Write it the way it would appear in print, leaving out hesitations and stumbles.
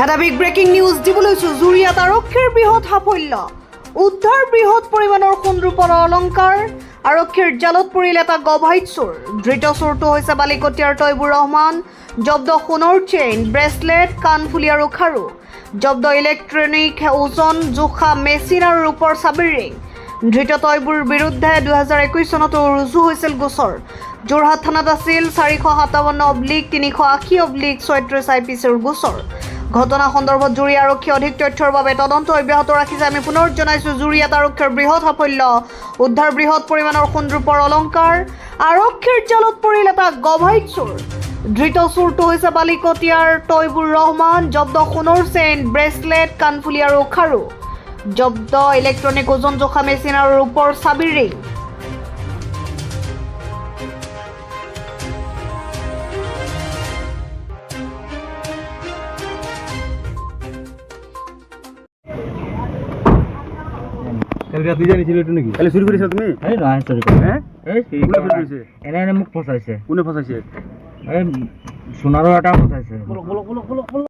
এটা big breaking news দিবলৈছো জুৰিয়াত আৰক্ষীৰ বৃহৎ সাফল্য উদ্ধাৰ বৃহৎ পৰিমাণৰ সোণৰূপৰ অলংকাৰ আৰক্ষীৰ জালত পৰিল এটা গভাইট চোৰ ধৃত চোৰটো হৈছে বালিকটীয়াৰ তৈবুৰ ৰহমান জব্দ সোণৰ চেইন ব্ৰেচলেট কাণফুলি আৰু খাৰু জব্দ ইলেক্ট্ৰনিক ওজন জোখা মেচিন আৰু ৰূপৰ চাবিৰ ৰিং ধৃত তৈবুৰ বিৰুদ্ধে 2021 চনত ৰুজু হৈছিল গোচৰ যোৰহাট থানাত আছিল 457/380/36 IPCৰ গোচৰ ঘটনা সন্দৰ্ভত জুৰি আৰক্ষী অধিক তথ্যৰ বাবে তদন্ত অব্যাহত ৰাখিছে আমি পুনৰ জনাইছো জুৰিয়াত আৰক্ষীৰ বৃহৎ সাফল্য উদ্ধাৰ বৃহৎ পৰিমাণৰ সোণৰূপৰ অলংকাৰ আৰক্ষীৰ জালত পৰিল এটা গভাইট চোৰ ধৃত চোৰটো হৈছে বালিকটীয়াৰ তৈবুৰ ৰহমান জব্দ সোণৰ চেইন ব্ৰেচলেট কাণফুলি আৰু খাৰু জব্দ ইলেক্ট্ৰনিক ওজন জোখা মেচিন আৰু ৰূপৰ চাবিৰ ৰিং কালি ৰাতে জানিছিল এটা নাকি কালি চুৰি কৰেছ তুমি এই নহয় চুৰি কৰা হ্যাঁ এই চুৰি কোনে কৰা চুৰি কৰিছে এনে মোক ফচাইছে কোনে ফসাইছে এই সোণাৰো এটা ফচাইছে